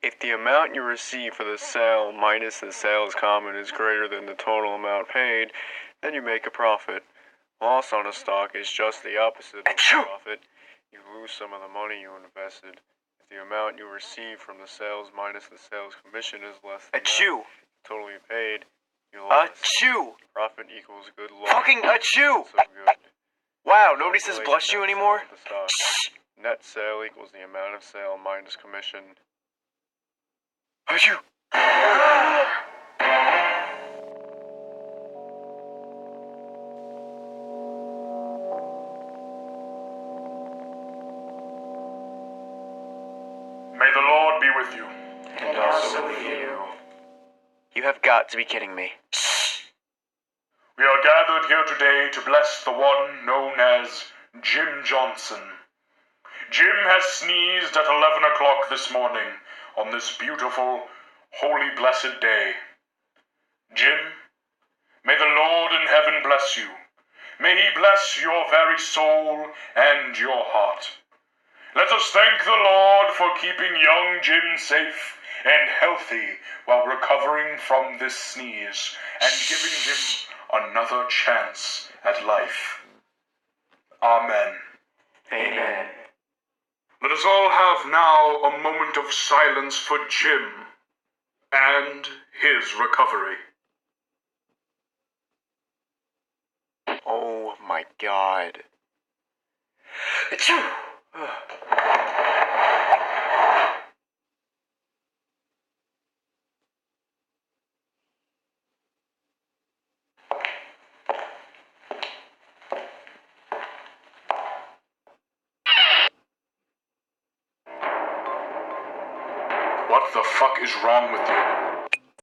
If the amount you receive for the sale minus the sales common is greater than the total amount paid, then you make a profit. Loss on a stock is just the opposite of profit. You lose some of the money you invested. If the amount you receive from the sales minus the sales commission is less than that totally paid, you lost. Profit equals good luck. Fucking achoo! So good. Wow, nobody says bless you anymore? Net sale equals the amount of sale minus commission. Achoo! May the Lord be with you. And also with you. You have got to be kidding me. We are gathered here today to bless the one known as Jim Johnson. Jim has sneezed at 11 o'clock this morning on this beautiful, holy, blessed day. Jim, may the Lord in heaven bless you. May he bless your very soul and your heart. Let us thank the Lord for keeping young Jim safe and healthy while recovering from this sneeze and giving him another chance at life. Amen. Amen. Let us all have now a moment of silence for Jim and his recovery. Oh my God. Achoo! What the fuck is wrong with you?